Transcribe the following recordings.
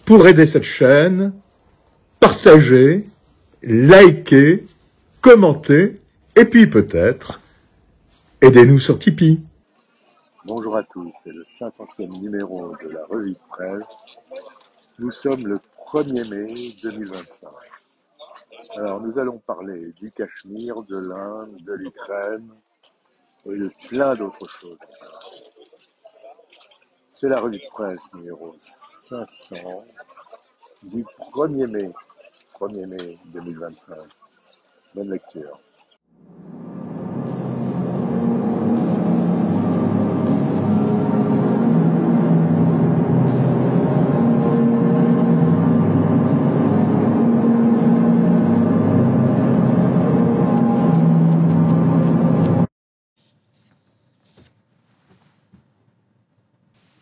Pour aider cette chaîne, partagez, likez, commentez, et puis peut-être, aidez-nous sur Tipeee. Bonjour à tous, c'est le 500e numéro de la revue de presse. Nous sommes le 1er mai 2025. Alors nous allons parler du Cachemire, de l'Inde, de l'Ukraine et de plein d'autres choses. C'est la revue de presse numéro 500 du 1er mai 2025. Bonne lecture.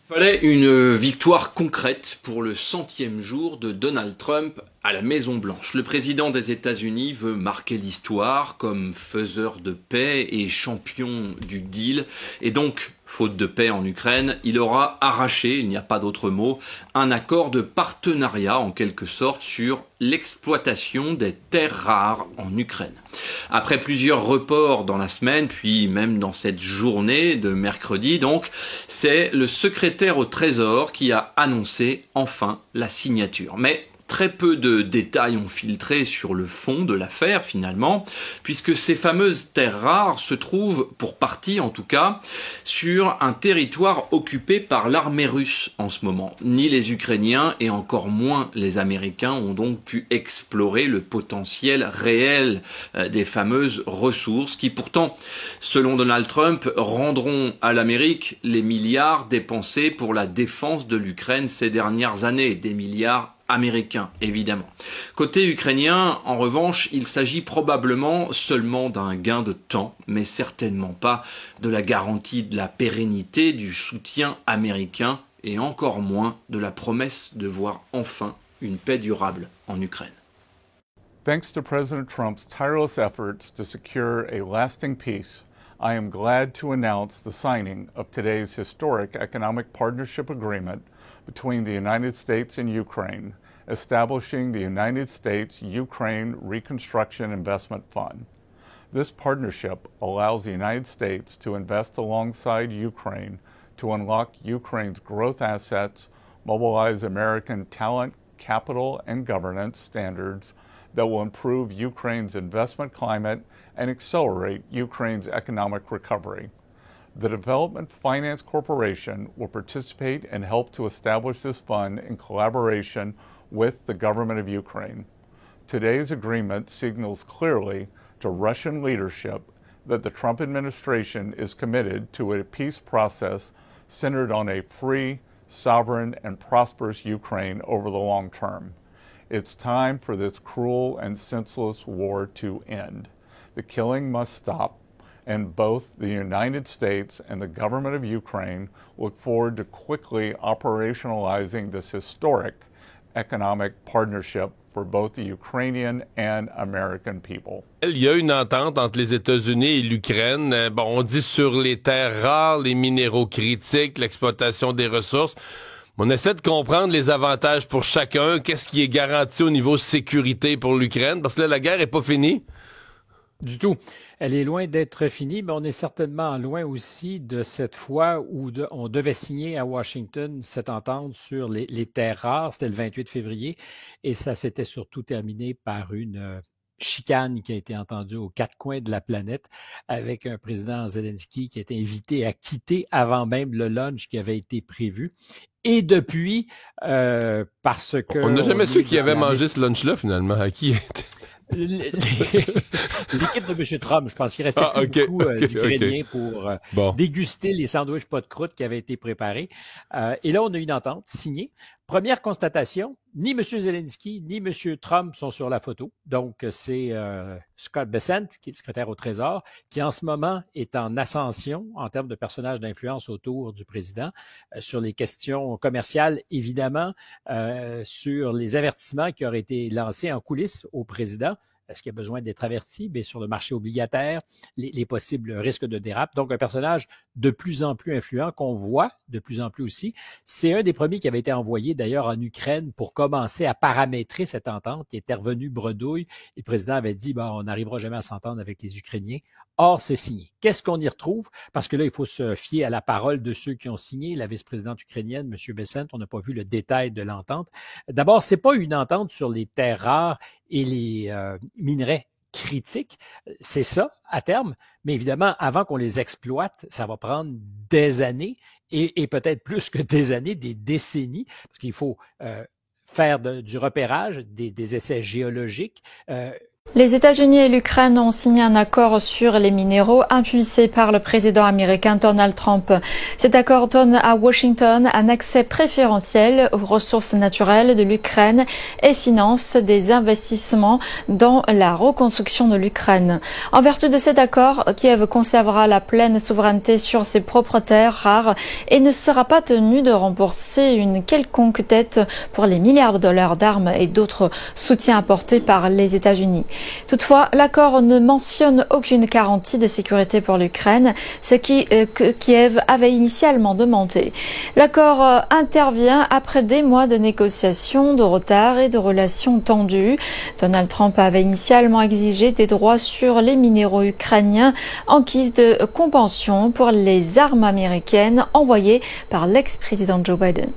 Fallait une victoire concrète pour le 100e jour de Donald Trump à la Maison-Blanche. Le président des États-Unis veut marquer l'histoire comme faiseur de paix et champion du deal. Et donc, faute de paix en Ukraine, il aura arraché, il n'y a pas d'autre mot, un accord de partenariat en quelque sorte sur l'exploitation des terres rares en Ukraine. Après plusieurs reports dans la semaine, puis même dans cette journée de mercredi, donc, c'est le secrétaire au Trésor qui a annoncé enfin la signature. Mais très peu de détails ont filtré sur le fond de l'affaire finalement, puisque ces fameuses terres rares se trouvent, pour partie en tout cas, sur un territoire occupé par l'armée russe en ce moment. Ni les Ukrainiens et encore moins les Américains ont donc pu explorer le potentiel réel des fameuses ressources qui pourtant, selon Donald Trump, rendront à l'Amérique les milliards dépensés pour la défense de l'Ukraine ces dernières années, des milliards américain, évidemment. Côté ukrainien, en revanche, il s'agit probablement seulement d'un gain de temps, mais certainement pas de la garantie de la pérennité du soutien américain et encore moins de la promesse de voir enfin une paix durable en Ukraine. Thanks to President Trump's tireless efforts to secure a lasting peace, I am glad to announce the signing of today's historic economic partnership agreement between the United States and Ukraine, establishing the United States-Ukraine Reconstruction Investment Fund. This partnership allows the United States to invest alongside Ukraine to unlock Ukraine's growth assets, mobilize American talent, capital, and governance standards that will improve Ukraine's investment climate and accelerate Ukraine's economic recovery. The Development Finance Corporation will participate and help to establish this fund in collaboration with the government of Ukraine. Today's agreement signals clearly to Russian leadership that the Trump administration is committed to a peace process centered on a free, sovereign, and prosperous Ukraine over the long term. It's time for this cruel and senseless war to end. The killing must stop, and both the United States and the government of Ukraine look forward to quickly operationalizing this historic economic partnership for both the Ukrainian and American people. Il y a une entente entre les États-Unis et l'Ukraine. Bon, on dit sur les terres rares, les minéraux critiques, l'exploitation des ressources. On essaie de comprendre les avantages pour chacun, qu'est-ce qui est garanti au niveau sécurité pour l'Ukraine, parce que là, la guerre est pas finie. Du tout. Elle est loin d'être finie, mais on est certainement loin aussi de cette fois où on devait signer à Washington cette entente sur les terres rares. C'était le 28 février et ça s'était surtout terminé par une chicane qui a été entendue aux quatre coins de la planète avec un président Zelensky qui a été invité à quitter avant même le lunch qui avait été prévu. Et depuis, parce que... On n'a jamais su qui avait mangé ce lunch-là, finalement. À qui était... L'équipe de M. Trump, je pense qu'il restait beaucoup d'Ukrainiens pour déguster les sandwichs pas de croûte qui avaient été préparés. Et là, on a une entente signée. Première constatation, ni M. Zelensky ni M. Trump sont sur la photo. Donc, c'est Scott Bessent, qui est le secrétaire au Trésor, qui en ce moment est en ascension en termes de personnage d'influence autour du président, sur les questions commerciales, évidemment, sur les avertissements qui auraient été lancés en coulisses au président. Est-ce qu'il a besoin d'être averti? Bien, sur le marché obligataire, les possibles risques de dérape. Donc, un personnage de plus en plus influent qu'on voit de plus en plus aussi. C'est un des premiers qui avait été envoyé d'ailleurs en Ukraine pour commencer à paramétrer cette entente qui était revenue bredouille. Et le président avait dit, on n'arrivera jamais à s'entendre avec les Ukrainiens. Or, c'est signé. Qu'est-ce qu'on y retrouve? Parce que là, il faut se fier à la parole de ceux qui ont signé. La vice-présidente ukrainienne, M. Bessent, on n'a pas vu le détail de l'entente. D'abord, c'est pas une entente sur les terres rares et les minerais critiques. C'est ça, à terme. Mais évidemment, avant qu'on les exploite, ça va prendre des années et peut-être plus que des années, des décennies, parce qu'il faut faire du repérage, des essais géologiques. Les États-Unis et l'Ukraine ont signé un accord sur les minéraux impulsé par le président américain Donald Trump. Cet accord donne à Washington un accès préférentiel aux ressources naturelles de l'Ukraine et finance des investissements dans la reconstruction de l'Ukraine. En vertu de cet accord, Kiev conservera la pleine souveraineté sur ses propres terres rares et ne sera pas tenu de rembourser une quelconque dette pour les milliards de dollars d'armes et d'autres soutiens apportés par les États-Unis. Toutefois, l'accord ne mentionne aucune garantie de sécurité pour l'Ukraine, ce que Kiev avait initialement demandé. L'accord intervient après des mois de négociations, de retard et de relations tendues. Donald Trump avait initialement exigé des droits sur les minéraux ukrainiens en guise de compensation pour les armes américaines envoyées par l'ex-président Joe Biden.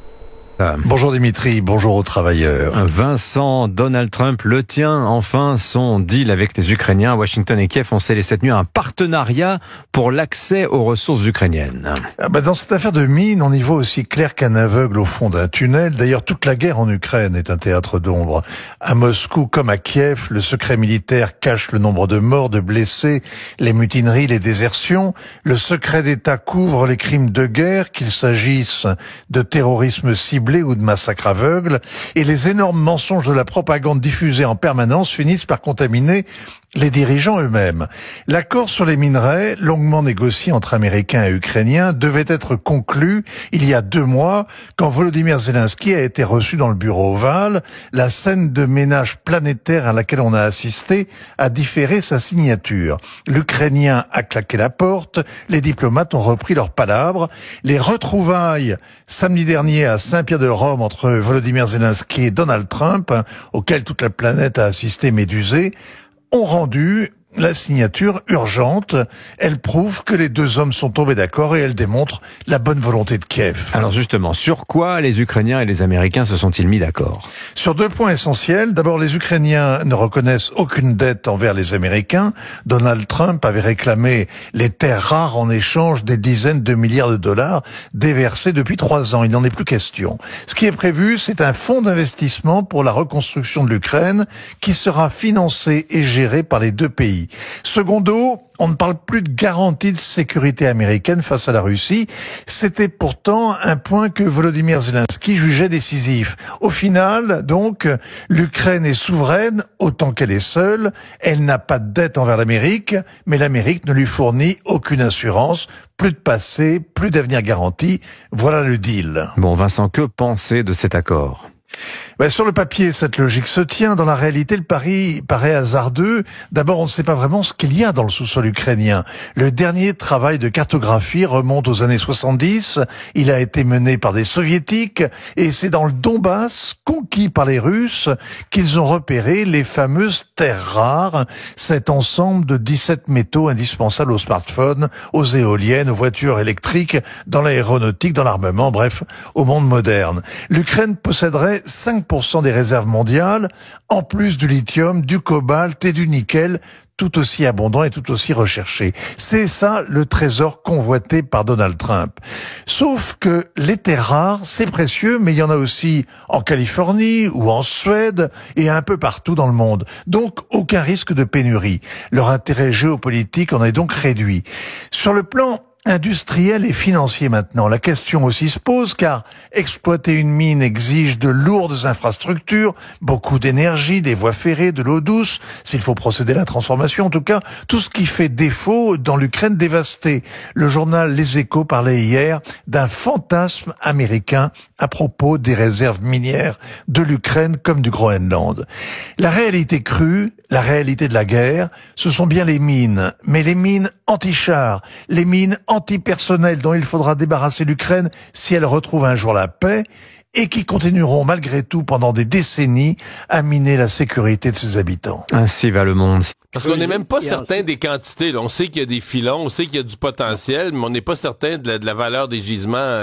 Bonjour Dimitri, bonjour aux travailleurs. Vincent, Donald Trump le tient enfin son deal avec les Ukrainiens. Washington et Kiev ont scellé cette nuit un partenariat pour l'accès aux ressources ukrainiennes. Dans cette affaire de mine, on y voit aussi clair qu'un aveugle au fond d'un tunnel. D'ailleurs, toute la guerre en Ukraine est un théâtre d'ombre. À Moscou comme à Kiev, le secret militaire cache le nombre de morts, de blessés, les mutineries, les désertions. Le secret d'État couvre les crimes de guerre, qu'il s'agisse de terrorisme ciblé ou de massacres aveugles, et les énormes mensonges de la propagande diffusée en permanence finissent par contaminer les dirigeants eux-mêmes. L'accord sur les minerais, longuement négocié entre Américains et Ukrainiens, devait être conclu il y a 2 mois, quand Volodymyr Zelensky a été reçu dans le bureau ovale. La scène de ménage planétaire à laquelle on a assisté a différé sa signature. L'Ukrainien a claqué la porte, les diplomates ont repris leurs palabres. Les retrouvailles samedi dernier à Saint-Pierre-de-Rome entre Volodymyr Zelensky et Donald Trump, auquel toute la planète a assisté médusée, ont rendu la signature urgente. Elle prouve que les deux hommes sont tombés d'accord et elle démontre la bonne volonté de Kiev. Alors justement, sur quoi les Ukrainiens et les Américains se sont-ils mis d'accord? Sur 2 points essentiels. D'abord, les Ukrainiens ne reconnaissent aucune dette envers les Américains. Donald Trump avait réclamé les terres rares en échange des dizaines de milliards de dollars déversés depuis 3 ans. Il n'en est plus question. Ce qui est prévu, c'est un fonds d'investissement pour la reconstruction de l'Ukraine qui sera financé et géré par les 2 pays. Secondo, on ne parle plus de garantie de sécurité américaine face à la Russie. C'était pourtant un point que Volodymyr Zelensky jugeait décisif. Au final, donc, l'Ukraine est souveraine autant qu'elle est seule. Elle n'a pas de dette envers l'Amérique, mais l'Amérique ne lui fournit aucune assurance. Plus de passé, plus d'avenir garanti. Voilà le deal. Bon, Vincent, que penser de cet accord? Sur le papier, cette logique se tient. Dans la réalité, le pari paraît hasardeux. D'abord, on ne sait pas vraiment ce qu'il y a dans le sous-sol ukrainien. Le dernier travail de cartographie remonte aux années 70. Il a été mené par des soviétiques et c'est dans le Donbass, conquis par les Russes, qu'ils ont repéré les fameuses terres rares, cet ensemble de 17 métaux indispensables aux smartphones, aux éoliennes, aux voitures électriques, dans l'aéronautique, dans l'armement, bref, au monde moderne. L'Ukraine posséderait 5% des réserves mondiales, en plus du lithium, du cobalt et du nickel, tout aussi abondant et tout aussi recherché. C'est ça le trésor convoité par Donald Trump. Sauf que les terres rares, c'est précieux, mais il y en a aussi en Californie ou en Suède et un peu partout dans le monde. Donc aucun risque de pénurie. Leur intérêt géopolitique en est donc réduit. Sur le plan industriel et financier maintenant. La question aussi se pose car exploiter une mine exige de lourdes infrastructures, beaucoup d'énergie, des voies ferrées, de l'eau douce, s'il faut procéder à la transformation en tout cas, tout ce qui fait défaut dans l'Ukraine dévastée. Le journal Les Échos parlait hier d'un fantasme américain à propos des réserves minières de l'Ukraine comme du Groenland. La réalité crue, la réalité de la guerre, ce sont bien les mines, mais les mines anti-chars, les mines antipersonnel dont il faudra débarrasser l'Ukraine si elle retrouve un jour la paix et qui continueront malgré tout pendant des décennies à miner la sécurité de ses habitants. Ainsi va le monde. Parce qu'on n'est même pas certain des quantités. Là. On sait qu'il y a des filons, on sait qu'il y a du potentiel, mais on n'est pas certain de la valeur des gisements.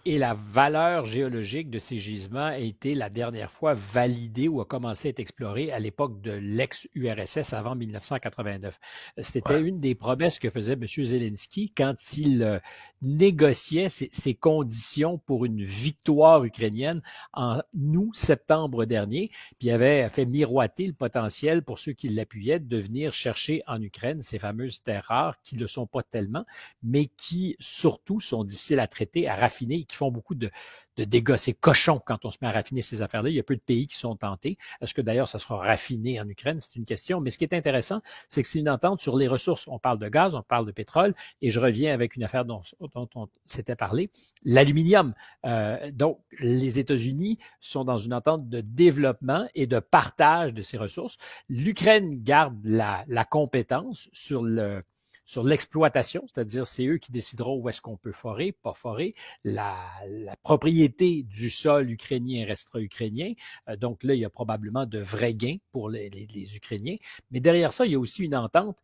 Et la valeur géologique de ces gisements a été la dernière fois validée ou a commencé à être explorée à l'époque de l'ex-URSS avant 1989. C'était une des promesses que faisait M. Zelensky quand il négociait ces conditions pour une victoire ukrainienne en août-septembre dernier. Puis il avait fait miroiter le potentiel pour ceux qui l'appuyaient de venir chercher en Ukraine ces fameuses terres rares qui ne le sont pas tellement, mais qui surtout sont difficiles à traiter, à raffiner, qui font beaucoup de dégâts. C'est cochon quand on se met à raffiner ces affaires-là. Il y a peu de pays qui sont tentés. Est-ce que d'ailleurs ça sera raffiné en Ukraine? C'est une question. Mais ce qui est intéressant, c'est que c'est une entente sur les ressources. On parle de gaz, on parle de pétrole, et je reviens avec une affaire dont on s'était parlé, l'aluminium. Donc, les États-Unis sont dans une entente de développement et de partage de ces ressources. L'Ukraine garde la compétence sur l'exploitation, c'est-à-dire c'est eux qui décideront où est-ce qu'on peut forer, pas forer. La propriété du sol ukrainien restera ukrainien. Donc là, il y a probablement de vrais gains pour les Ukrainiens. Mais derrière ça, il y a aussi une entente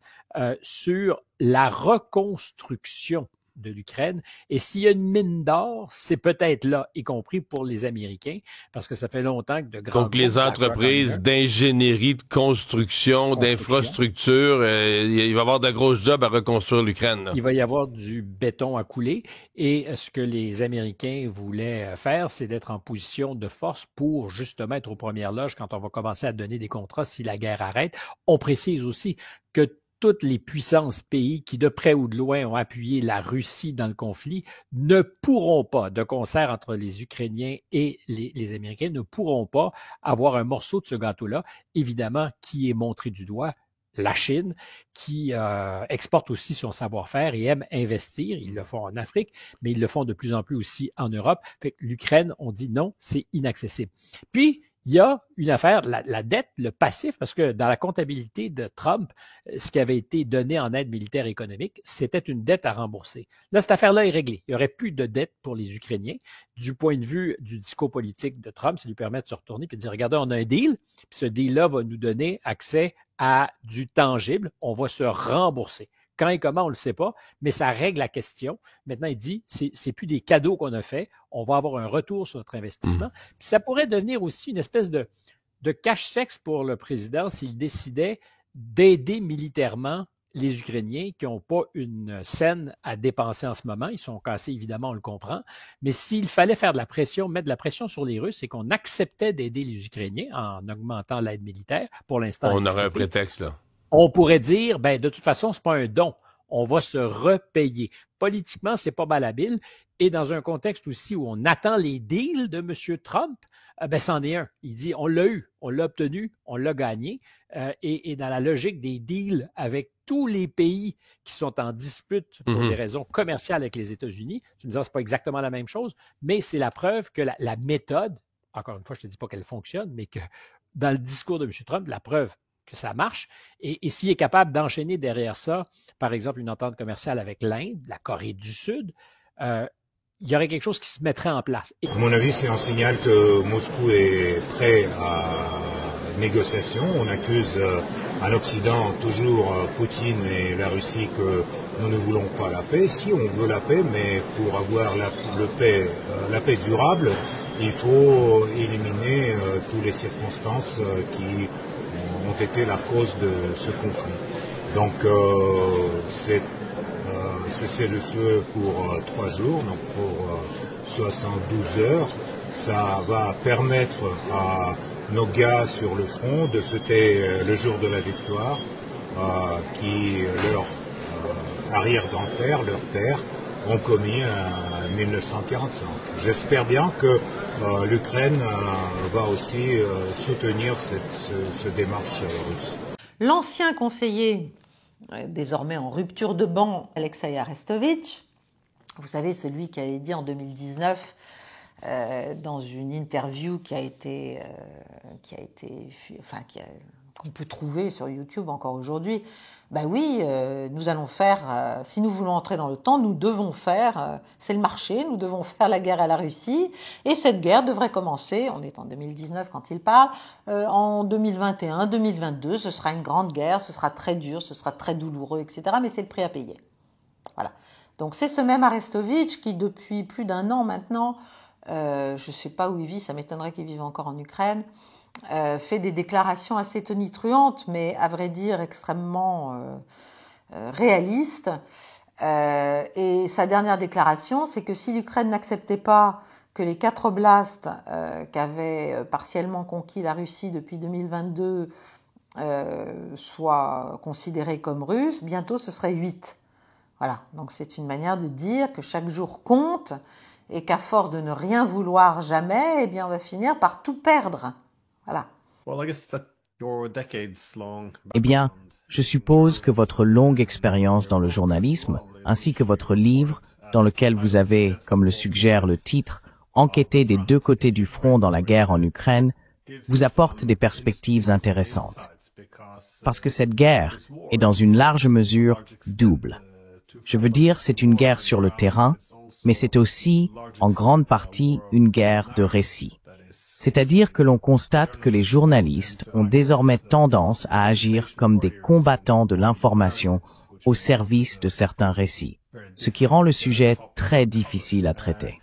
sur la reconstruction de l'Ukraine. Et s'il y a une mine d'or, c'est peut-être là, y compris pour les Américains, parce que ça fait longtemps que de grands... Donc les entreprises d'ingénierie, de construction, d'infrastructure, il va y avoir de grosses jobs à reconstruire l'Ukraine. Là. Il va y avoir du béton à couler. Et ce que les Américains voulaient faire, c'est d'être en position de force pour justement être aux premières loges quand on va commencer à donner des contrats si la guerre arrête. On précise aussi que toutes les puissances pays qui, de près ou de loin, ont appuyé la Russie dans le conflit ne pourront pas, de concert entre les Ukrainiens et les Américains, ne pourront pas avoir un morceau de ce gâteau-là, évidemment, qui est montré du doigt. La Chine, qui exporte aussi son savoir-faire et aime investir. Ils le font en Afrique, mais ils le font de plus en plus aussi en Europe. Fait que l'Ukraine, on dit non, c'est inaccessible. Puis, il y a une affaire, la dette, le passif, parce que dans la comptabilité de Trump, ce qui avait été donné en aide militaire et économique, c'était une dette à rembourser. Là, cette affaire-là est réglée. Il n'y aurait plus de dette pour les Ukrainiens. Du point de vue du discours politique de Trump, ça lui permet de se retourner et de dire, regardez, on a un deal, puis ce deal-là va nous donner accès à du tangible. On va se rembourser. Quand et comment, on ne le sait pas, mais ça règle la question. Maintenant, il dit, c'est plus des cadeaux qu'on a faits, on va avoir un retour sur notre investissement. Puis ça pourrait devenir aussi une espèce de cache-sexe pour le président s'il décidait d'aider militairement les Ukrainiens qui n'ont pas une scène à dépenser en ce moment. Ils sont cassés, évidemment, on le comprend. Mais s'il fallait faire de la pression, mettre de la pression sur les Russes et qu'on acceptait d'aider les Ukrainiens en augmentant l'aide militaire, pour l'instant... On aurait un prétexte, là. On pourrait dire, de toute façon, c'est pas un don. On va se repayer. Politiquement, c'est pas mal habile. Et dans un contexte aussi où on attend les deals de M. Trump, c'en est un. Il dit, on l'a eu, on l'a obtenu, on l'a gagné. Et dans la logique des deals avec tous les pays qui sont en dispute pour des raisons commerciales avec les États-Unis, tu me dis, c'est pas exactement la même chose, mais c'est la preuve que la méthode, encore une fois, je te dis pas qu'elle fonctionne, mais que dans le discours de M. Trump, la preuve que ça marche. Et s'il est capable d'enchaîner derrière ça, par exemple, une entente commerciale avec l'Inde, la Corée du Sud, il y aurait quelque chose qui se mettrait en place. À mon avis, c'est un signal que Moscou est prêt à négociation. On accuse à l'Occident toujours Poutine et la Russie que nous ne voulons pas la paix. Si on veut la paix, mais pour avoir la paix durable, il faut éliminer toutes les circonstances qui ont été la cause de ce conflit. Donc c'est cessez-le-feu pour 3 jours, donc pour 72 heures. Ça va permettre à nos gars sur le front de fêter le jour de la victoire qui leur arrière-grands-pères, leurs pères, ont commis en 1945. J'espère bien que l'Ukraine va aussi soutenir cette démarche russe. L'ancien conseiller, désormais en rupture de banc, Alexei Arestovitch, vous savez, celui qui avait dit en 2019, dans une interview qu'on peut trouver sur YouTube encore aujourd'hui, ben oui, nous allons faire, si nous voulons entrer dans l'OTAN, nous devons faire, c'est le marché, nous devons faire la guerre à la Russie, et cette guerre devrait commencer, on est en 2019 quand il parle, en 2021, 2022, ce sera une grande guerre, ce sera très dur, ce sera très douloureux, etc., mais c'est le prix à payer. Voilà. Donc c'est ce même Arestovitch qui, depuis plus d'un an maintenant, je ne sais pas où il vit, ça m'étonnerait qu'il vive encore en Ukraine, fait des déclarations assez tonitruantes, mais à vrai dire extrêmement réalistes. Et sa dernière déclaration, c'est que si l'Ukraine n'acceptait pas que les 4 oblasts qu'avait partiellement conquis la Russie depuis 2022 soient considérés comme russes, bientôt ce serait 8. Voilà, donc c'est une manière de dire que chaque jour compte et qu'à force de ne rien vouloir jamais, eh bien on va finir par tout perdre. Voilà. Eh bien, je suppose que votre longue expérience dans le journalisme, ainsi que votre livre, dans lequel vous avez, comme le suggère le titre, enquêté des 2 côtés du front dans la guerre en Ukraine, vous apporte des perspectives intéressantes. Parce que cette guerre est dans une large mesure double. Je veux dire, c'est une guerre sur le terrain, mais c'est aussi, en grande partie, une guerre de récit. C'est-à-dire que l'on constate que les journalistes ont désormais tendance à agir comme des combattants de l'information au service de certains récits, ce qui rend le sujet très difficile à traiter.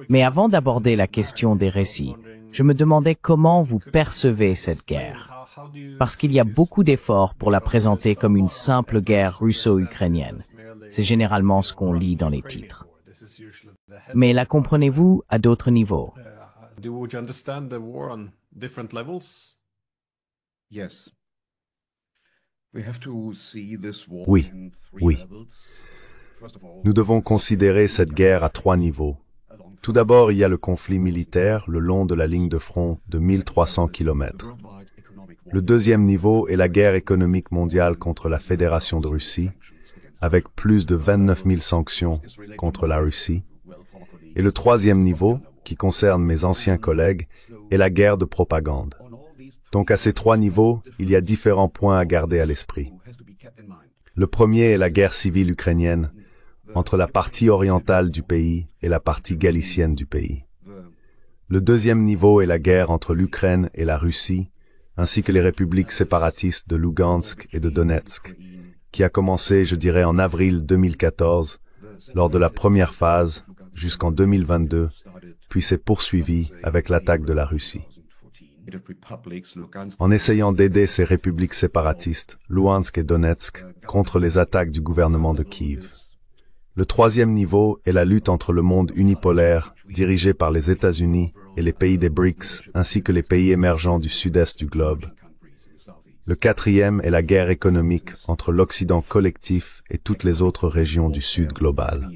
Mais avant d'aborder la question des récits, je me demandais comment vous percevez cette guerre. Parce qu'il y a beaucoup d'efforts pour la présenter comme une simple guerre russo-ukrainienne. C'est généralement ce qu'on lit dans les titres. Mais la comprenez-vous à d'autres niveaux? Oui, oui. Nous devons considérer cette guerre à 3 niveaux. Tout d'abord, il y a le conflit militaire le long de la ligne de front de 1300 km. Le deuxième niveau est la guerre économique mondiale contre la Fédération de Russie, avec plus de 29 000 sanctions contre la Russie. Et le troisième niveau, qui concerne mes anciens collègues, est la guerre de propagande. Donc à ces 3 niveaux, il y a différents points à garder à l'esprit. Le premier est la guerre civile ukrainienne, entre la partie orientale du pays et la partie galicienne du pays. Le deuxième niveau est la guerre entre l'Ukraine et la Russie, ainsi que les républiques séparatistes de Lugansk et de Donetsk, qui a commencé, je dirais, en avril 2014, lors de la première phase, jusqu'en 2022, puis s'est poursuivi avec l'attaque de la Russie. En essayant d'aider ces républiques séparatistes, Luhansk et Donetsk, contre les attaques du gouvernement de Kiev. Le troisième niveau est la lutte entre le monde unipolaire, dirigé par les États-Unis et les pays des BRICS, ainsi que les pays émergents du sud-est du globe. Le quatrième est la guerre économique entre l'Occident collectif et toutes les autres régions du Sud global.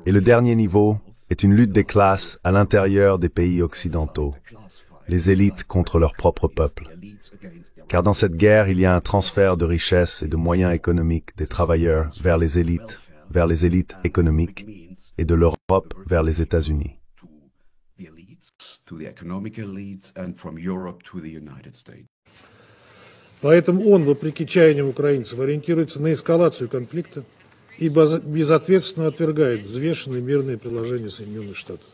Et le dernier niveau est une lutte des classes à l'intérieur des pays occidentaux, les élites contre leur propre peuple. Car dans cette guerre, il y a un transfert de richesses et de moyens économiques des travailleurs vers les élites économiques, et de l'Europe vers les États-Unis. Поэтому он, вопреки чаяниям украинцев, ориентируется на эскалацию конфликта и безответственно отвергает взвешенные мирные предложения Соединенных Штатов.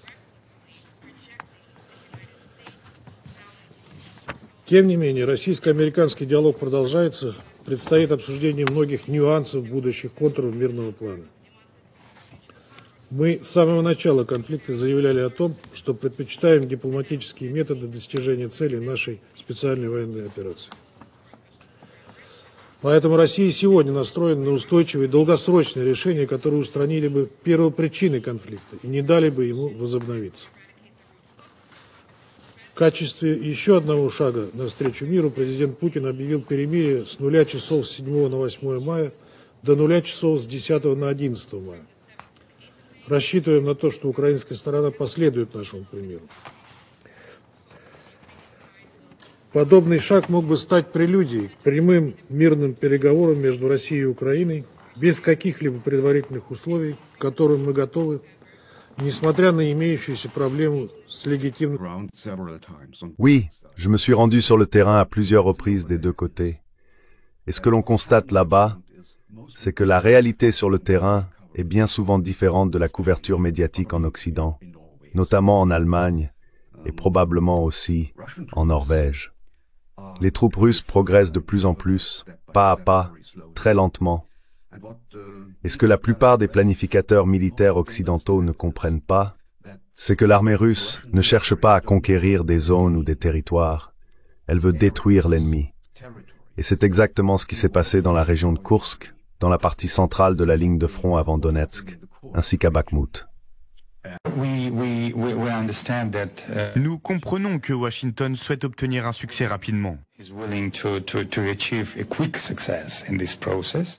Тем не менее, российско-американский диалог продолжается, предстоит обсуждение многих нюансов будущих контуров мирного плана. Мы с самого начала конфликта заявляли о том, что предпочитаем дипломатические методы достижения целей нашей специальной военной операции. Поэтому Россия сегодня настроена на устойчивые долгосрочные решения, которые устранили бы первопричины конфликта и не дали бы ему возобновиться. В качестве еще одного шага навстречу миру президент Путин объявил перемирие с 0 часов с 7 на 8 мая до 0 часов с 10 на 11 мая. Рассчитываем на то, что украинская сторона последует нашему примеру. Подобный шаг мог бы стать прелюдией к прямым мирным переговорам между Россией и Украиной без каких-либо предварительных условий, к которым мы готовы, несмотря на имеющуюся проблему с легитимным... Oui, je me suis rendu sur le terrain à plusieurs reprises des deux côtés. Et ce que l'on constate là-bas, c'est que la réalité sur le terrain est bien souvent différente de la couverture médiatique en Occident, notamment en Allemagne et probablement aussi en Norvège. Les troupes russes progressent de plus en plus, pas à pas, très lentement. Et ce que la plupart des planificateurs militaires occidentaux ne comprennent pas, c'est que l'armée russe ne cherche pas à conquérir des zones ou des territoires. Elle veut détruire l'ennemi. Et c'est exactement ce qui s'est passé dans la région de Koursk, dans la partie centrale de la ligne de front avant Donetsk, ainsi qu'à Bakhmout. Nous comprenons que Washington souhaite obtenir un succès rapidement.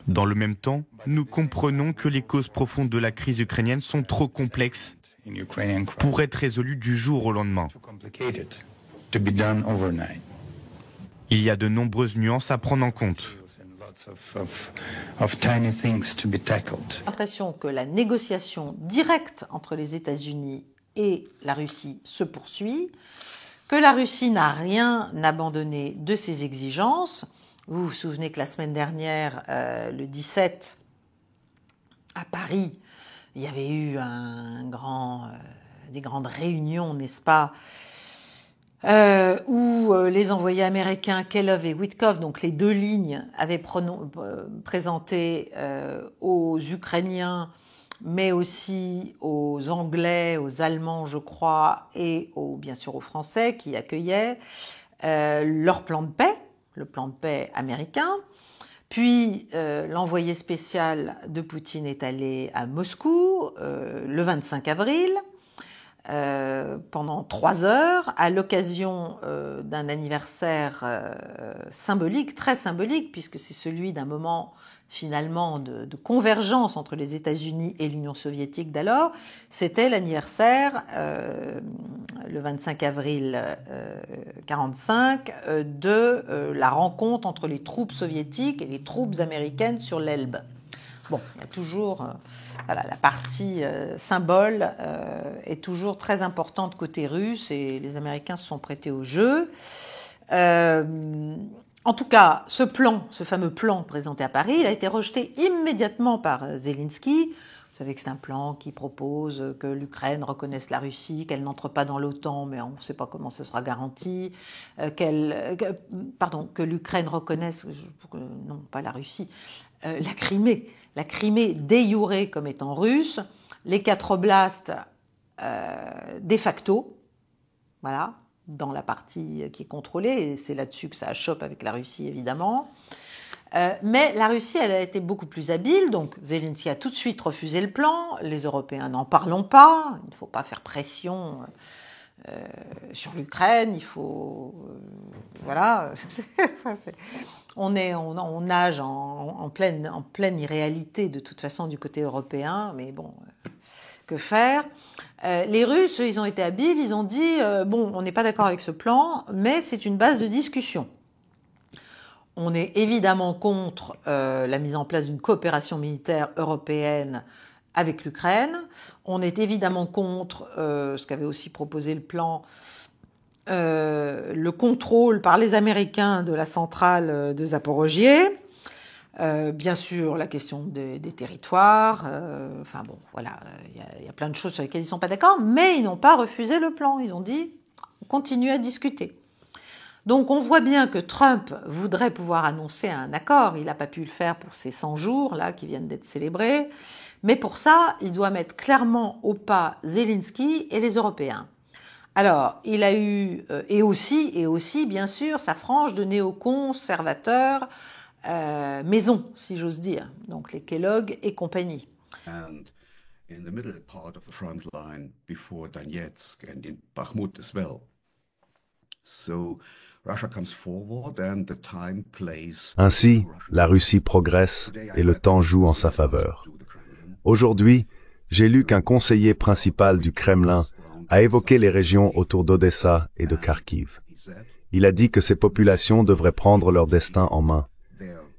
Dans le même temps, nous comprenons que les causes profondes de la crise ukrainienne sont trop complexes pour être résolues du jour au lendemain. Il y a de nombreuses nuances à prendre en compte. J'ai l'impression que la négociation directe entre les États-Unis et la Russie se poursuit, que la Russie n'a rien abandonné de ses exigences. Vous vous souvenez que la semaine dernière, le 17, à Paris, il y avait eu des grandes réunions, n'est-ce pas, où les envoyés américains Kellogg et Witkoff, donc les deux lignes, avaient présenté aux Ukrainiens, mais aussi aux Anglais, aux Allemands, je crois, et bien sûr aux Français qui accueillaient leur plan de paix, le plan de paix américain. Puis l'envoyé spécial de Poutine est allé à Moscou le 25 avril, pendant 3 heures, à l'occasion d'un anniversaire symbolique, très symbolique, puisque c'est celui d'un moment finalement de convergence entre les États-Unis et l'Union soviétique d'alors. C'était l'anniversaire, le 25 avril 1945, de la rencontre entre les troupes soviétiques et les troupes américaines sur l'Elbe. Bon, il y a toujours... Voilà, la partie symbole est toujours très importante côté russe et les Américains se sont prêtés au jeu. En tout cas, ce fameux plan présenté à Paris, il a été rejeté immédiatement par Zelensky. Vous savez que c'est un plan qui propose que l'Ukraine reconnaisse la Russie, qu'elle n'entre pas dans l'OTAN, mais on ne sait pas comment ce sera garanti, que l'Ukraine reconnaisse, non pas la Russie, la Crimée de jure comme étant russe, les 4 oblasts de facto, voilà, dans la partie qui est contrôlée, et c'est là-dessus que ça achoppe avec la Russie évidemment. Mais la Russie, elle a été beaucoup plus habile, donc Zelensky a tout de suite refusé le plan, les Européens n'en parlont pas, il ne faut pas faire pression sur l'Ukraine, il faut... voilà, on nage en pleine irréalité de toute façon du côté européen, mais bon, que faire? Les Russes, ils ont été habiles, ils ont dit, bon, on n'est pas d'accord avec ce plan, mais c'est une base de discussion. On est évidemment contre la mise en place d'une coopération militaire européenne avec l'Ukraine. On est évidemment contre ce qu'avait aussi proposé le plan, le contrôle par les Américains de la centrale de Zaporojié. Bien sûr, la question des territoires. Enfin bon, voilà, il y a plein de choses sur lesquelles ils ne sont pas d'accord, mais ils n'ont pas refusé le plan. Ils ont dit, on continue à discuter. Donc on voit bien que Trump voudrait pouvoir annoncer un accord. Il n'a pas pu le faire pour ces 100 jours là qui viennent d'être célébrés. Mais pour ça, il doit mettre clairement au pas Zelensky et les Européens. Alors, il a eu, et aussi bien sûr, sa frange de néoconservateurs maison, si j'ose dire. Donc les Kellogg et compagnie. And in the middle part of the front line before Donetsk and in Bakhmut as well. Ainsi, la Russie progresse et le temps joue en sa faveur. Aujourd'hui, j'ai lu qu'un conseiller principal du Kremlin a évoqué les régions autour d'Odessa et de Kharkiv. Il a dit que ces populations devraient prendre leur destin en main.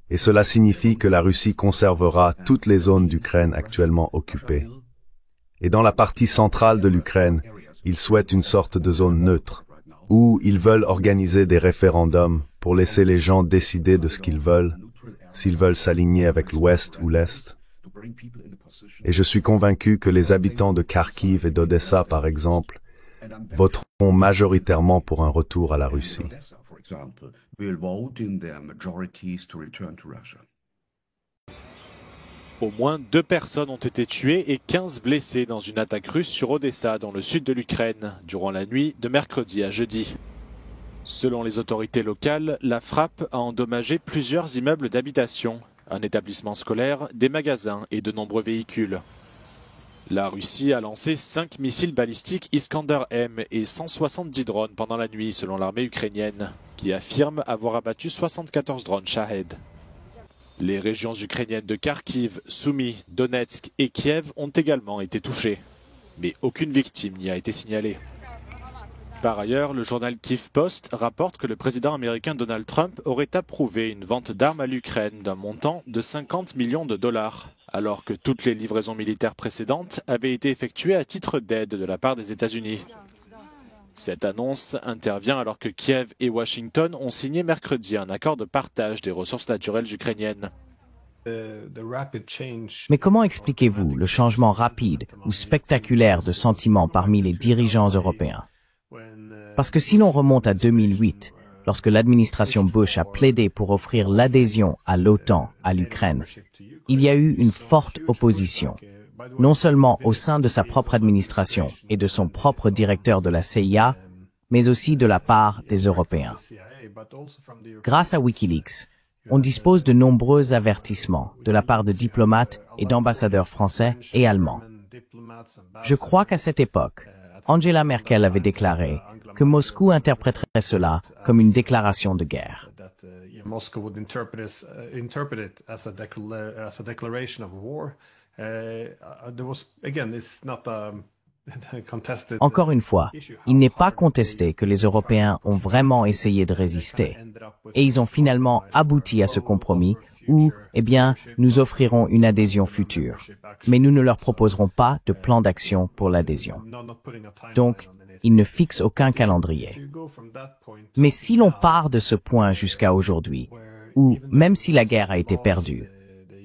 Et cela signifie que la Russie conservera toutes les zones d'Ukraine actuellement occupées. Et dans la partie centrale de l'Ukraine, ils souhaitent une sorte de zone neutre, où ils veulent organiser des référendums pour laisser les gens décider de ce qu'ils veulent, s'ils veulent s'aligner avec l'Ouest ou l'Est. Et je suis convaincu que les habitants de Kharkiv et d'Odessa, par exemple, voteront majoritairement pour un retour à la Russie. Au moins 2 personnes ont été tuées et 15 blessées dans une attaque russe sur Odessa, dans le sud de l'Ukraine, durant la nuit de mercredi à jeudi. Selon les autorités locales, la frappe a endommagé plusieurs immeubles d'habitation, un établissement scolaire, des magasins et de nombreux véhicules. La Russie a lancé 5 missiles balistiques Iskander-M et 170 drones pendant la nuit, selon l'armée ukrainienne, qui affirme avoir abattu 74 drones Shahed. Les régions ukrainiennes de Kharkiv, Soumy, Donetsk et Kiev ont également été touchées, mais aucune victime n'y a été signalée. Par ailleurs, le journal Kyiv Post rapporte que le président américain Donald Trump aurait approuvé une vente d'armes à l'Ukraine d'un montant de 50 millions de dollars, alors que toutes les livraisons militaires précédentes avaient été effectuées à titre d'aide de la part des États-Unis. Cette annonce intervient alors que Kiev et Washington ont signé mercredi un accord de partage des ressources naturelles ukrainiennes. Mais comment expliquez-vous le changement rapide ou spectaculaire de sentiments parmi les dirigeants européens? Parce que si l'on remonte à 2008, lorsque l'administration Bush a plaidé pour offrir l'adhésion à l'OTAN à l'Ukraine, il y a eu une forte opposition, non seulement au sein de sa propre administration et de son propre directeur de la CIA, mais aussi de la part des Européens. Grâce à Wikileaks, on dispose de nombreux avertissements de la part de diplomates et d'ambassadeurs français et allemands. Je crois qu'à cette époque, Angela Merkel avait déclaré que Moscou interpréterait cela comme une déclaration de guerre. Encore une fois, il n'est pas contesté que les Européens ont vraiment essayé de résister. Et ils ont finalement abouti à ce compromis où, nous offrirons une adhésion future. Mais nous ne leur proposerons pas de plan d'action pour l'adhésion. Donc, ils ne fixent aucun calendrier. Mais si l'on part de ce point jusqu'à aujourd'hui, où, même si la guerre a été perdue,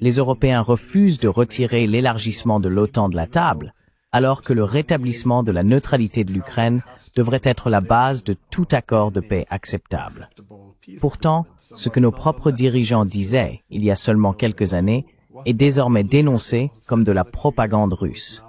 les Européens refusent de retirer l'élargissement de l'OTAN de la table, alors que le rétablissement de la neutralité de l'Ukraine devrait être la base de tout accord de paix acceptable. Pourtant, ce que nos propres dirigeants disaient il y a seulement quelques années est désormais dénoncé comme de la propagande russe.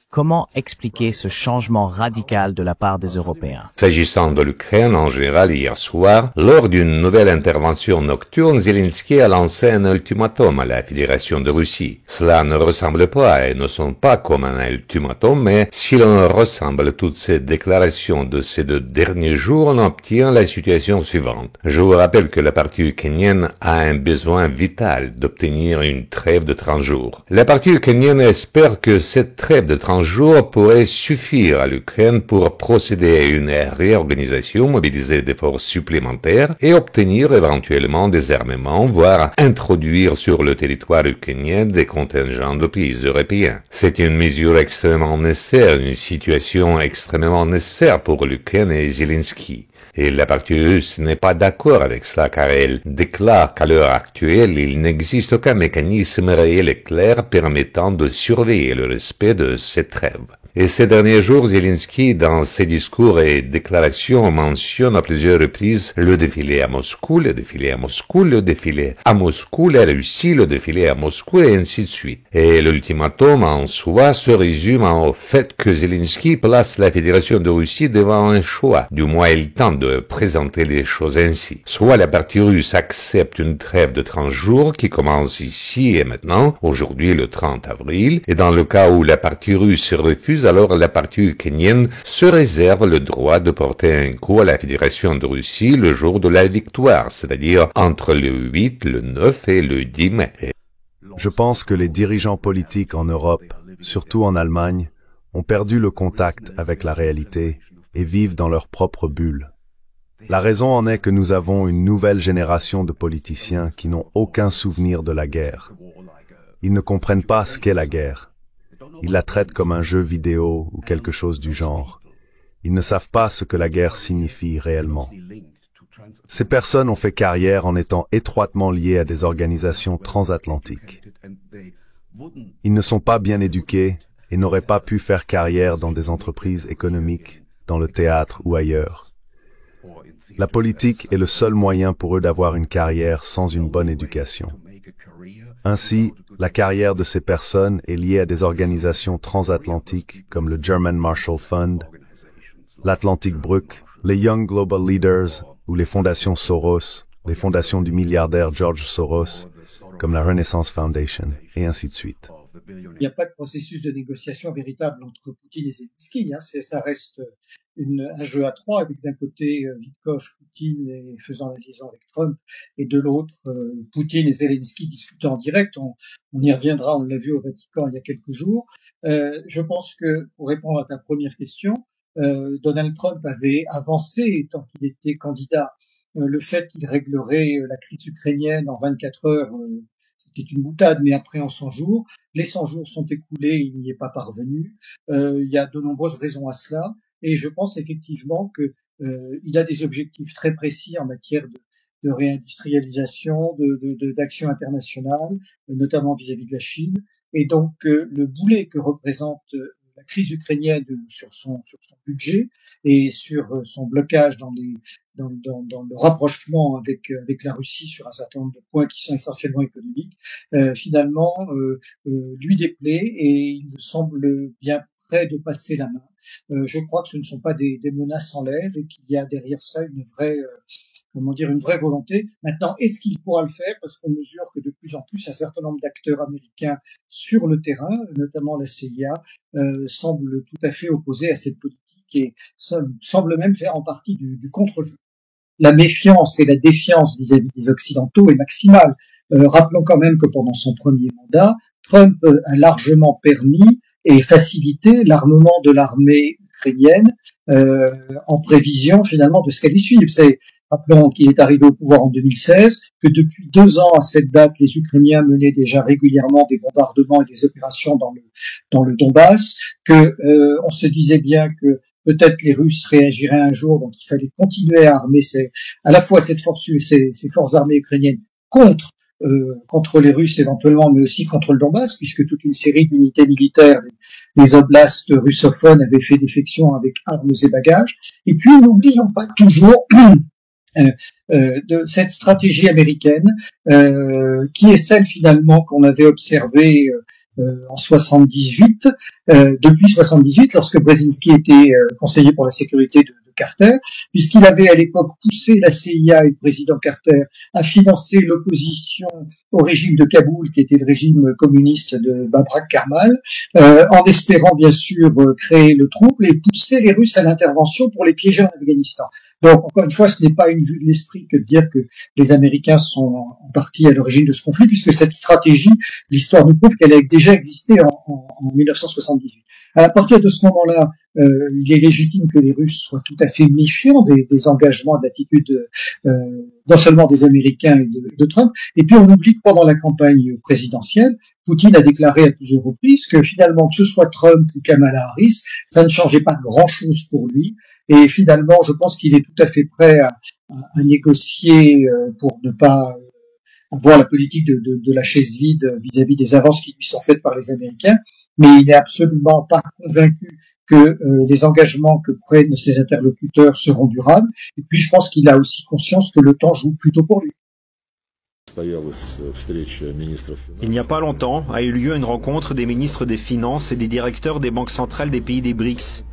Comment expliquer ce changement radical de la part des Européens? S'agissant de l'Ukraine en général, hier soir, lors d'une nouvelle intervention nocturne, Zelensky a lancé un ultimatum à la Fédération de Russie. Cela ne ressemble pas et ne sonne pas comme un ultimatum, mais si l'on ressemble toutes ces déclarations de ces 2 derniers jours, on obtient la situation suivante. Je vous rappelle que la partie ukrainienne a un besoin vital d'obtenir une trêve de 30 jours. La partie ukrainienne espère que cette trêve de 30 jours pourrait suffire à l'Ukraine pour procéder à une réorganisation, mobiliser des forces supplémentaires et obtenir éventuellement des armements, voire introduire sur le territoire ukrainien des contingents de pays européens. C'est une mesure extrêmement nécessaire, une situation extrêmement nécessaire pour l'Ukraine et Zelensky. Et la partie russe n'est pas d'accord avec cela car elle déclare qu'à l'heure actuelle, il n'existe aucun mécanisme réel et clair permettant de surveiller le respect de cette trêve. Et ces derniers jours, Zelensky, dans ses discours et déclarations, mentionne à plusieurs reprises le défilé à Moscou, le défilé à Moscou, le défilé à Moscou, la Russie, le défilé à Moscou, et ainsi de suite. Et l'ultimatum en soi se résume au fait que Zelensky place la Fédération de Russie devant un choix. Du moins, il tente de présenter les choses ainsi. Soit la partie russe accepte une trêve de 30 jours qui commence ici et maintenant, aujourd'hui le 30 avril, et dans le cas où la partie russe Russes refusent, alors la partie ukrainienne se réserve le droit de porter un coup à la Fédération de Russie le jour de la victoire, c'est-à-dire entre le 8, le 9 et le 10 mai. Je pense que les dirigeants politiques en Europe, surtout en Allemagne, ont perdu le contact avec la réalité et vivent dans leur propre bulle. La raison en est que nous avons une nouvelle génération de politiciens qui n'ont aucun souvenir de la guerre. Ils ne comprennent pas ce qu'est la guerre. Ils la traitent comme un jeu vidéo ou quelque chose du genre. Ils ne savent pas ce que la guerre signifie réellement. Ces personnes ont fait carrière en étant étroitement liées à des organisations transatlantiques. Ils ne sont pas bien éduqués et n'auraient pas pu faire carrière dans des entreprises économiques, dans le théâtre ou ailleurs. La politique est le seul moyen pour eux d'avoir une carrière sans une bonne éducation. Ainsi, la carrière de ces personnes est liée à des organisations transatlantiques comme le German Marshall Fund, l'Atlantic Brook, les Young Global Leaders ou les fondations Soros, les fondations du milliardaire George Soros, comme la Renaissance Foundation, et ainsi de suite. Il n'y a pas de processus de négociation véritable entre Poutine et Zelensky. Ça reste un jeu à trois, avec d'un côté Witkoff, Poutine et faisant la liaison avec Trump, et de l'autre Poutine et Zelensky discutant en direct. On y reviendra, on l'a vu au Vatican il y a quelques jours. Je pense que, pour répondre à ta première question, Donald Trump avait avancé, tant qu'il était candidat, le fait qu'il réglerait la crise ukrainienne en 24 heures. C'était une boutade, mais après en 100 jours. Les 100 jours sont écoulés, il n'y est pas parvenu. Il y a de nombreuses raisons à cela, et je pense effectivement que il a des objectifs très précis en matière de réindustrialisation, d'action internationale, notamment vis-à-vis de la Chine. Et donc le boulet que représente la crise ukrainienne sur son budget et sur son blocage dans le rapprochement avec la Russie sur un certain nombre de points qui sont essentiellement économiques, finalement lui déplaît, et il me semble bien près de passer la main. Je crois que ce ne sont pas des menaces en l'air, et qu'il y a derrière ça une vraie volonté. Maintenant, est-ce qu'il pourra le faire? Parce qu'on mesure que de plus en plus un certain nombre d'acteurs américains sur le terrain, notamment la CIA, semblent tout à fait opposés à cette politique et semblent même faire en partie du contre-jeu. La méfiance et la défiance vis-à-vis des Occidentaux est maximale. Rappelons quand même que pendant son premier mandat, Trump a largement permis et facilité l'armement de l'armée ukrainienne en prévision finalement de ce qu'elle allait suivre. Rappelons qu'il est arrivé au pouvoir en 2016, que depuis 2 ans à cette date, les Ukrainiens menaient déjà régulièrement des bombardements et des opérations dans le Donbass, que on se disait bien que peut-être les Russes réagiraient un jour, donc il fallait continuer à armer à la fois ces forces armées ukrainiennes contre les Russes éventuellement, mais aussi contre le Donbass, puisque toute une série d'unités militaires, les oblasts russophones, avaient fait défection avec armes et bagages. Et puis, n'oublions pas toujours de cette stratégie américaine qui est celle finalement qu'on avait observée en 78, depuis 78, lorsque Brzezinski était conseiller pour la sécurité de Carter, puisqu'il avait à l'époque poussé la CIA et le président Carter à financer l'opposition au régime de Kaboul, qui était le régime communiste de Babrak Karmal, en espérant bien sûr créer le trouble et pousser les Russes à l'intervention pour les piéger en Afghanistan. Donc, encore une fois, ce n'est pas une vue de l'esprit que de dire que les Américains sont en partie à l'origine de ce conflit, puisque cette stratégie, l'histoire nous prouve qu'elle a déjà existé en 1978. À partir de ce moment-là, il est légitime que les Russes soient tout à fait méfiants des engagements, d'attitudes non seulement des Américains et de Trump. Et puis, on oublie que pendant la campagne présidentielle, Poutine a déclaré à plusieurs reprises que finalement, que ce soit Trump ou Kamala Harris, ça ne changeait pas grand-chose pour lui. Et finalement, je pense qu'il est tout à fait prêt à négocier pour ne pas avoir la politique de la chaise vide vis-à-vis des avances qui lui sont faites par les Américains. Mais il n'est absolument pas convaincu que les engagements que prennent ses interlocuteurs seront durables. Et puis, je pense qu'il a aussi conscience que le temps joue plutôt pour lui. Il n'y a pas longtemps a eu lieu une rencontre des ministres des Finances et des directeurs des banques centrales des pays des BRICS,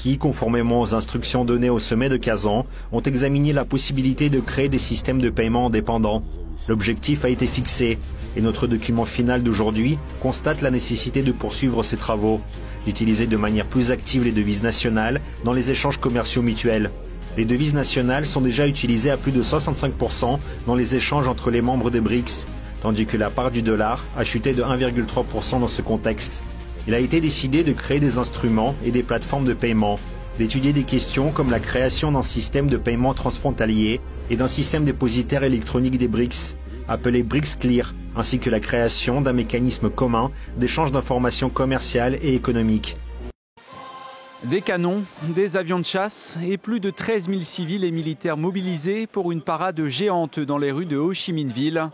qui, conformément aux instructions données au sommet de Kazan, ont examiné la possibilité de créer des systèmes de paiement indépendants. L'objectif a été fixé et notre document final d'aujourd'hui constate la nécessité de poursuivre ces travaux, d'utiliser de manière plus active les devises nationales dans les échanges commerciaux mutuels. Les devises nationales sont déjà utilisées à plus de 65% dans les échanges entre les membres des BRICS, tandis que la part du dollar a chuté de 1,3% dans ce contexte. Il a été décidé de créer des instruments et des plateformes de paiement, d'étudier des questions comme la création d'un système de paiement transfrontalier et d'un système dépositaire électronique des BRICS, appelé BRICS Clear, ainsi que la création d'un mécanisme commun d'échange d'informations commerciales et économiques. Des canons, des avions de chasse et plus de 13 000 civils et militaires mobilisés pour une parade géante dans les rues de Ho Chi Minh-Ville.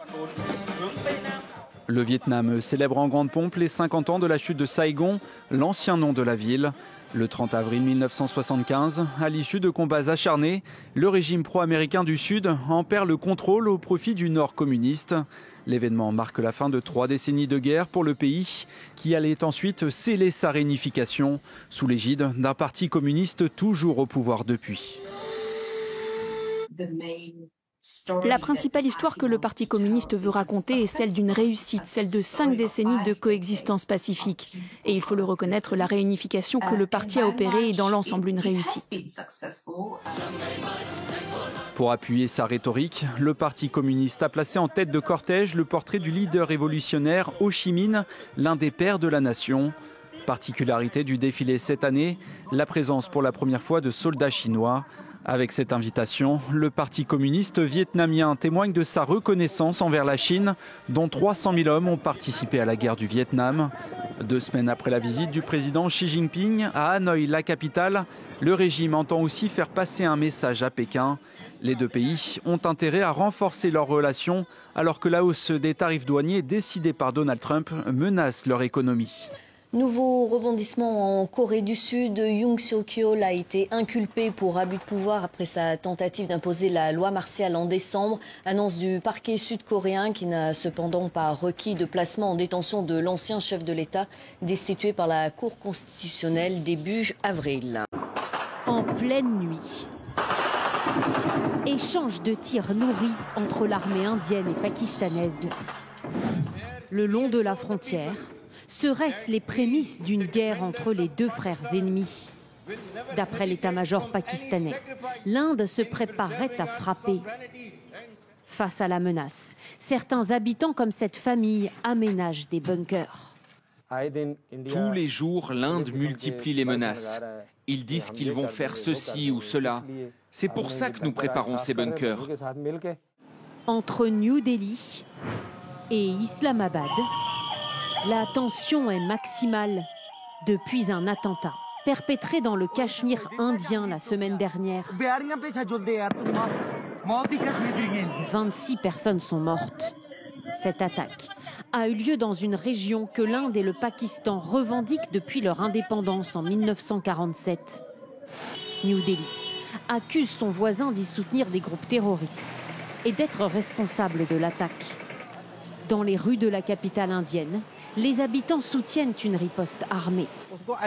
Le Vietnam célèbre en grande pompe les 50 ans de la chute de Saigon, l'ancien nom de la ville. Le 30 avril 1975, à l'issue de combats acharnés, le régime pro-américain du Sud en perd le contrôle au profit du Nord communiste. L'événement marque la fin de 3 décennies de guerre pour le pays, qui allait ensuite sceller sa réunification sous l'égide d'un parti communiste toujours au pouvoir depuis. La principale histoire que le Parti communiste veut raconter est celle d'une réussite, celle de 5 décennies de coexistence pacifique. Et il faut le reconnaître, la réunification que le parti a opérée est dans l'ensemble une réussite. Pour appuyer sa rhétorique, le Parti communiste a placé en tête de cortège le portrait du leader révolutionnaire Ho Chi Minh, l'un des pères de la nation. Particularité du défilé cette année, la présence pour la première fois de soldats chinois. Avec cette invitation, le Parti communiste vietnamien témoigne de sa reconnaissance envers la Chine, dont 300 000 hommes ont participé à la guerre du Vietnam. 2 semaines après la visite du président Xi Jinping à Hanoï, la capitale, le régime entend aussi faire passer un message à Pékin. Les 2 pays ont intérêt à renforcer leurs relations alors que la hausse des tarifs douaniers décidée par Donald Trump menace leur économie. Nouveau rebondissement en Corée du Sud. Yoon Suk-yeol a été inculpé pour abus de pouvoir après sa tentative d'imposer la loi martiale en décembre. Annonce du parquet sud-coréen qui n'a cependant pas requis de placement en détention de l'ancien chef de l'État destitué par la Cour constitutionnelle début avril. En pleine nuit. Échange de tirs nourris entre l'armée indienne et pakistanaise. Le long de la frontière, seraient-ce les prémices d'une guerre entre les 2 frères ennemis? D'après l'état-major pakistanais, l'Inde se préparerait à frapper. Face à la menace, certains habitants comme cette famille aménagent des bunkers. Tous les jours, l'Inde multiplie les menaces. Ils disent qu'ils vont faire ceci ou cela. C'est pour ça que nous préparons ces bunkers. Entre New Delhi et Islamabad, la tension est maximale depuis un attentat perpétré dans le Cachemire indien la semaine dernière. 26 personnes sont mortes. Cette attaque a eu lieu dans une région que l'Inde et le Pakistan revendiquent depuis leur indépendance en 1947. New Delhi accuse son voisin d'y soutenir des groupes terroristes et d'être responsable de l'attaque. Dans les rues de la capitale indienne, les habitants soutiennent une riposte armée.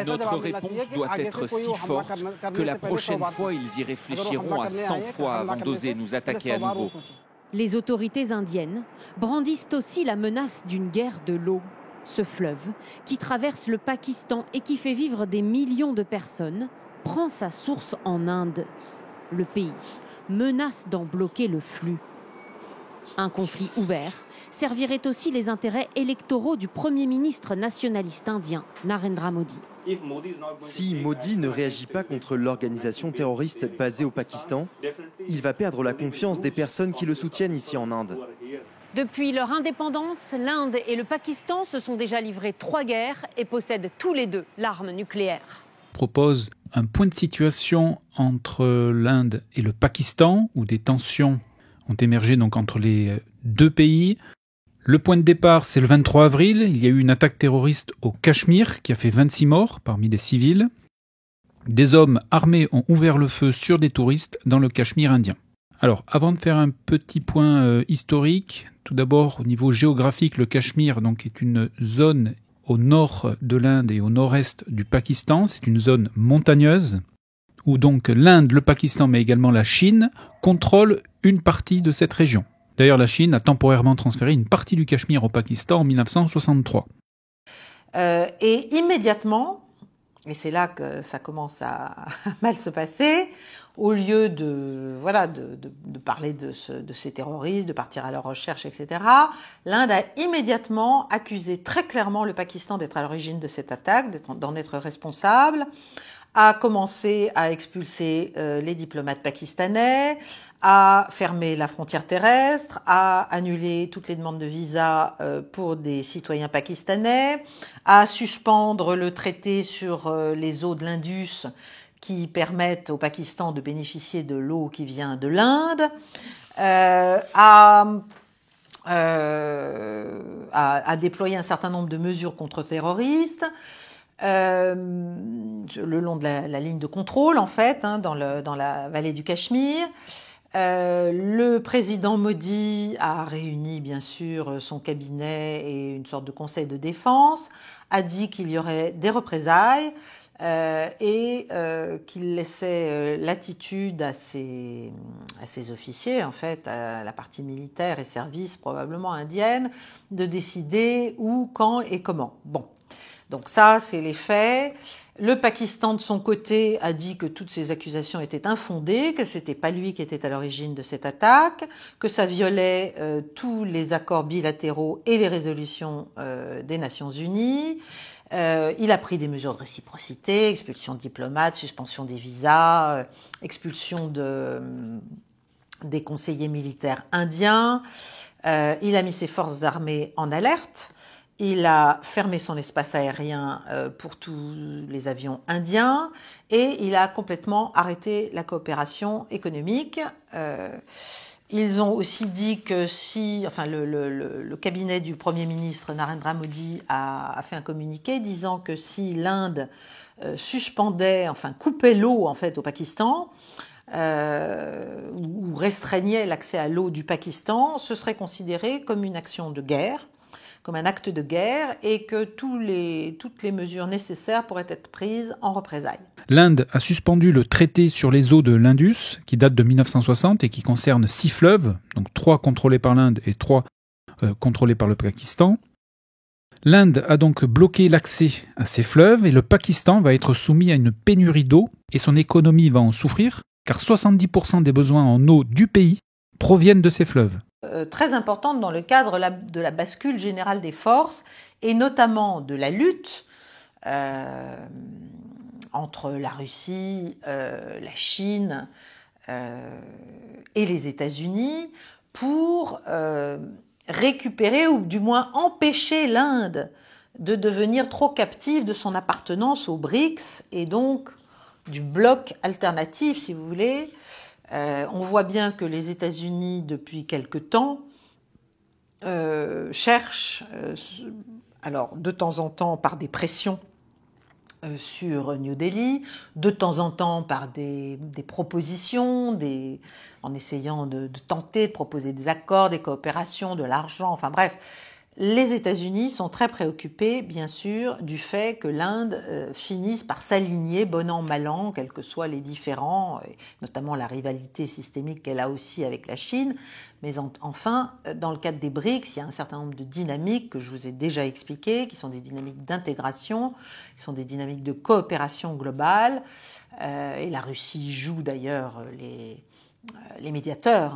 Notre réponse doit être si forte que la prochaine fois, ils y réfléchiront à 100 fois avant d'oser nous attaquer à nouveau. Les autorités indiennes brandissent aussi la menace d'une guerre de l'eau. Ce fleuve, qui traverse le Pakistan et qui fait vivre des millions de personnes, prend sa source en Inde. Le pays menace d'en bloquer le flux. Un conflit ouvert servirait aussi les intérêts électoraux du Premier ministre nationaliste indien, Narendra Modi. Si Modi ne réagit pas contre l'organisation terroriste basée au Pakistan, il va perdre la confiance des personnes qui le soutiennent ici en Inde. Depuis leur indépendance, l'Inde et le Pakistan se sont déjà livrés 3 guerres et possèdent tous les 2 l'arme nucléaire. Propose un point de situation entre l'Inde et le Pakistan, où des tensions ont émergé donc entre les 2 pays. Le point de départ, c'est le 23 avril. Il y a eu une attaque terroriste au Cachemire qui a fait 26 morts parmi des civils. Des hommes armés ont ouvert le feu sur des touristes dans le Cachemire indien. Alors, avant de faire un petit point historique, tout d'abord au niveau géographique, le Cachemire donc, est une zone au nord de l'Inde et au nord-est du Pakistan. C'est une zone montagneuse où donc l'Inde, le Pakistan, mais également la Chine contrôlent une partie de cette région. D'ailleurs, la Chine a temporairement transféré une partie du Cachemire au Pakistan en 1963. Et immédiatement, et c'est là que ça commence à mal se passer, au lieu de parler de ces terroristes, de partir à leur recherche, etc., l'Inde a immédiatement accusé très clairement le Pakistan d'être à l'origine de cette attaque, d'en être responsable, a commencé à expulser les diplomates pakistanais, à fermer la frontière terrestre, à annuler toutes les demandes de visa pour des citoyens pakistanais, à suspendre le traité sur les eaux de l'Indus qui permettent au Pakistan de bénéficier de l'eau qui vient de l'Inde, à déployer un certain nombre de mesures contre terroristes, le long de la ligne de contrôle, en fait, dans la vallée du Cachemire. Le président Modi a réuni, bien sûr, son cabinet et une sorte de conseil de défense, a dit qu'il y aurait des représailles et qu'il laissait latitude à ses officiers, en fait, à la partie militaire et service probablement indienne, de décider où, quand et comment. Bon. Donc ça, c'est les faits. Le Pakistan, de son côté, a dit que toutes ces accusations étaient infondées, que c'était pas lui qui était à l'origine de cette attaque, que ça violait tous les accords bilatéraux et les résolutions des Nations Unies. Il a pris des mesures de réciprocité, expulsion de diplomates, suspension des visas, expulsion des conseillers militaires indiens. Il a mis ses forces armées en alerte. Il a fermé son espace aérien pour tous les avions indiens et il a complètement arrêté la coopération économique. Ils ont aussi dit que le cabinet du Premier ministre Narendra Modi a fait un communiqué disant que si l'Inde coupait l'eau en fait au Pakistan, ou restreignait l'accès à l'eau du Pakistan, ce serait considéré comme une action de guerre, comme un acte de guerre, et que toutes les mesures nécessaires pourraient être prises en représailles. L'Inde a suspendu le traité sur les eaux de l'Indus, qui date de 1960 et qui concerne 6 fleuves, donc 3 contrôlés par l'Inde et 3 contrôlés par le Pakistan. L'Inde a donc bloqué l'accès à ces fleuves et le Pakistan va être soumis à une pénurie d'eau et son économie va en souffrir, car 70% des besoins en eau du pays proviennent de ces fleuves. Très importante dans le cadre de la bascule générale des forces et notamment de la lutte entre la Russie, la Chine et les États-Unis pour récupérer ou du moins empêcher l'Inde de devenir trop captive de son appartenance aux BRICS et donc du bloc alternatif, si vous voulez. On voit bien que les États-Unis, depuis quelque temps, cherchent, alors de temps en temps par des pressions sur New Delhi, de temps en temps par des propositions, en essayant de tenter de proposer des accords, des coopérations, de l'argent, enfin bref. Les États-Unis sont très préoccupés, bien sûr, du fait que l'Inde finisse par s'aligner, bon an, mal an, quels que soient les différends, notamment la rivalité systémique qu'elle a aussi avec la Chine. Mais enfin, dans le cadre des BRICS, il y a un certain nombre de dynamiques que je vous ai déjà expliquées, qui sont des dynamiques d'intégration, qui sont des dynamiques de coopération globale. Et la Russie joue d'ailleurs les médiateurs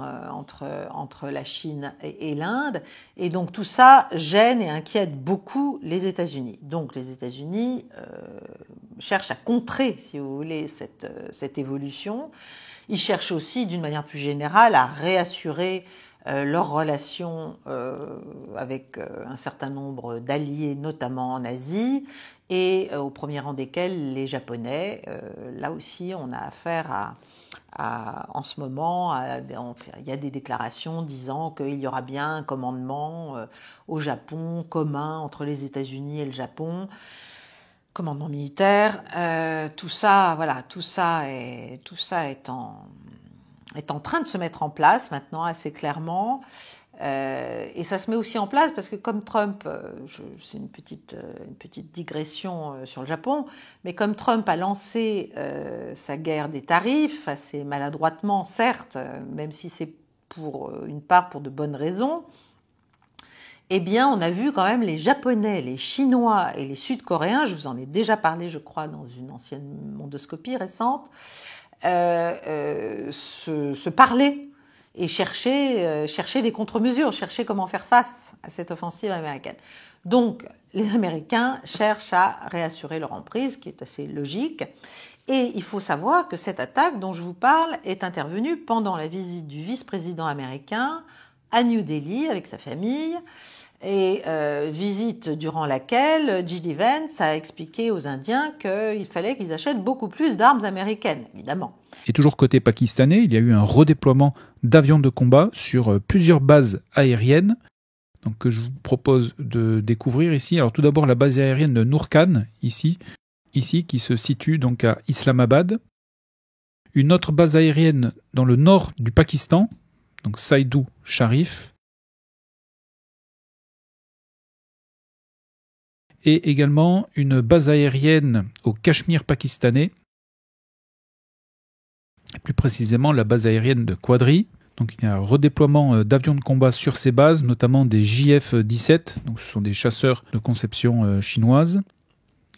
entre la Chine et l'Inde. Et donc tout ça gêne et inquiète beaucoup les États-Unis. Donc les États-Unis cherchent à contrer, si vous voulez, cette évolution. Ils cherchent aussi, d'une manière plus générale, à réassurer leurs relations avec un certain nombre d'alliés, notamment en Asie, et au premier rang desquels les Japonais. Là aussi, on a affaire en ce moment, il y a des déclarations disant qu'il y aura bien un commandement au Japon commun entre les États-Unis et le Japon, commandement militaire. Tout ça est en train de se mettre en place maintenant assez clairement. Et ça se met aussi en place parce que comme Trump, c'est une petite digression sur le Japon, mais comme Trump a lancé sa guerre des tarifs, assez maladroitement certes, même si c'est pour une part pour de bonnes raisons, eh bien on a vu quand même les Japonais, les Chinois et les Sud-Coréens, je vous en ai déjà parlé je crois dans une ancienne mondoscopie récente, se parler et chercher des contre-mesures, chercher comment faire face à cette offensive américaine. Donc, les Américains cherchent à réassurer leur emprise, ce qui est assez logique. Et il faut savoir que cette attaque dont je vous parle est intervenue pendant la visite du vice-président américain à New Delhi avec sa famille, et visite durant laquelle J.D. Vance a expliqué aux Indiens qu'il fallait qu'ils achètent beaucoup plus d'armes américaines, évidemment. Et toujours côté pakistanais, il y a eu un redéploiement d'avions de combat sur plusieurs bases aériennes, donc que je vous propose de découvrir ici. Alors tout d'abord la base aérienne de Noor Khan, ici qui se situe donc à Islamabad. Une autre base aérienne dans le nord du Pakistan, donc Saïdou Sharif. Et également une base aérienne au Cachemire pakistanais, plus précisément la base aérienne de Quadri. Donc il y a un redéploiement d'avions de combat sur ces bases, notamment des JF-17, donc ce sont des chasseurs de conception chinoise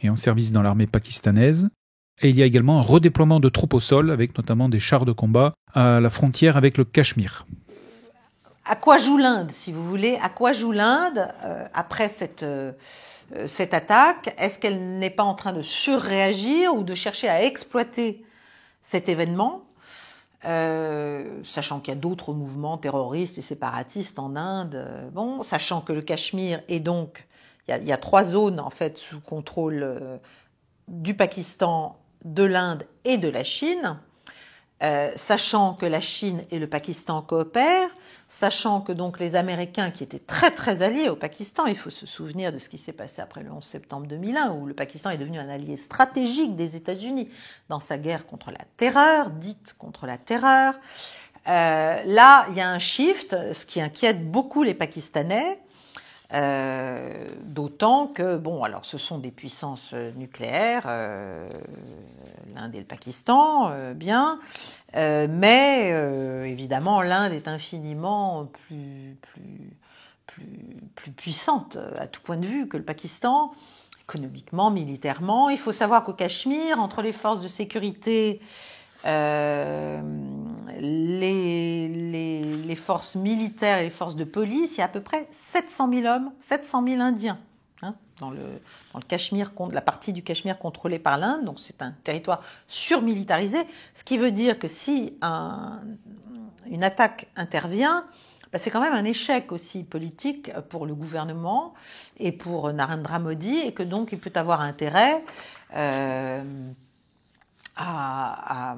et en service dans l'armée pakistanaise. Et il y a également un redéploiement de troupes au sol, avec notamment des chars de combat à la frontière avec le Cachemire. À quoi joue l'Inde, si vous voulez? À quoi joue l'Inde après cette attaque? Est-ce qu'elle n'est pas en train de surréagir ou de chercher à exploiter cet événement, sachant qu'il y a d'autres mouvements terroristes et séparatistes en Inde, sachant que le Cachemire est donc, il y a 3 zones en fait sous contrôle du Pakistan, de l'Inde et de la Chine, sachant que la Chine et le Pakistan coopèrent, sachant que donc les Américains qui étaient très très alliés au Pakistan, il faut se souvenir de ce qui s'est passé après le 11 septembre 2001 où le Pakistan est devenu un allié stratégique des États-Unis dans sa guerre contre la terreur, dite contre la terreur. Là, il y a un shift, ce qui inquiète beaucoup les Pakistanais, d'autant que, alors ce sont des puissances nucléaires, l'Inde et le Pakistan, mais évidemment l'Inde est infiniment plus puissante à tout point de vue que le Pakistan, économiquement, militairement. Il faut savoir qu'au Cachemire, entre les forces de sécurité, les forces militaires et les forces de police, il y a à peu près 700 000 hommes, 700 000 Indiens dans le Cachemire, la partie du Cachemire contrôlée par l'Inde, donc c'est un territoire surmilitarisé, ce qui veut dire que si une attaque intervient, c'est quand même un échec aussi politique pour le gouvernement et pour Narendra Modi, et que donc il peut avoir intérêt à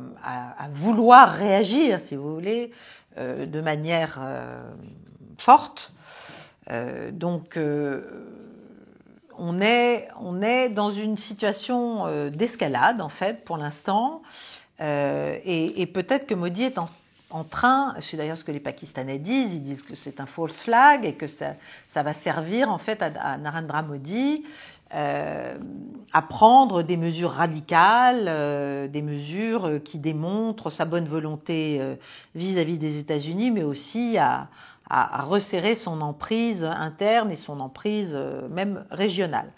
vouloir réagir, si vous voulez, de manière forte. On est dans une situation d'escalade, en fait, pour l'instant, et peut-être que Modi est en train, c'est d'ailleurs ce que les Pakistanais disent, ils disent que c'est un false flag et que ça va servir, en fait, à Narendra Modi à prendre des mesures radicales, des mesures qui démontrent sa bonne volonté vis-à-vis des États-Unis, mais aussi à resserrer son emprise interne et son emprise même régionale.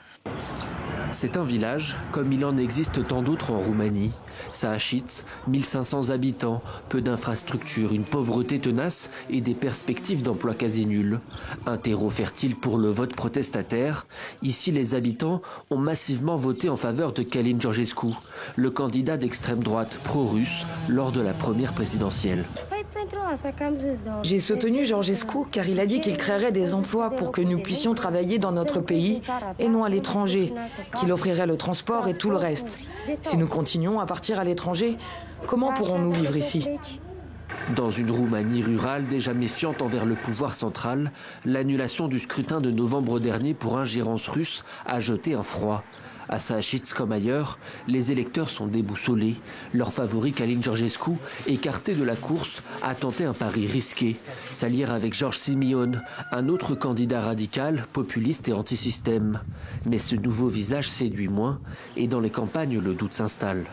C'est un village, comme il en existe tant d'autres en Roumanie. Saachitz, 1500 habitants, peu d'infrastructures, une pauvreté tenace et des perspectives d'emploi quasi nulles. Un terreau fertile pour le vote protestataire. Ici, les habitants ont massivement voté en faveur de Călin Georgescu, le candidat d'extrême droite pro-russe lors de la première présidentielle. J'ai soutenu Georgescu car il a dit qu'il créerait des emplois pour que nous puissions travailler dans notre pays et non à l'étranger, qu'il offrirait le transport et tout le reste. Si nous continuons à partir à l'étranger, comment pourrons-nous vivre ici ? Dans une Roumanie rurale déjà méfiante envers le pouvoir central, l'annulation du scrutin de novembre dernier pour ingérence russe a jeté un froid. À Saachitz comme ailleurs, les électeurs sont déboussolés. Leur favori Călin Georgescu, écarté de la course, a tenté un pari risqué, s'allier avec George Simion, un autre candidat radical, populiste et anti-système. Mais ce nouveau visage séduit moins et dans les campagnes le doute s'installe.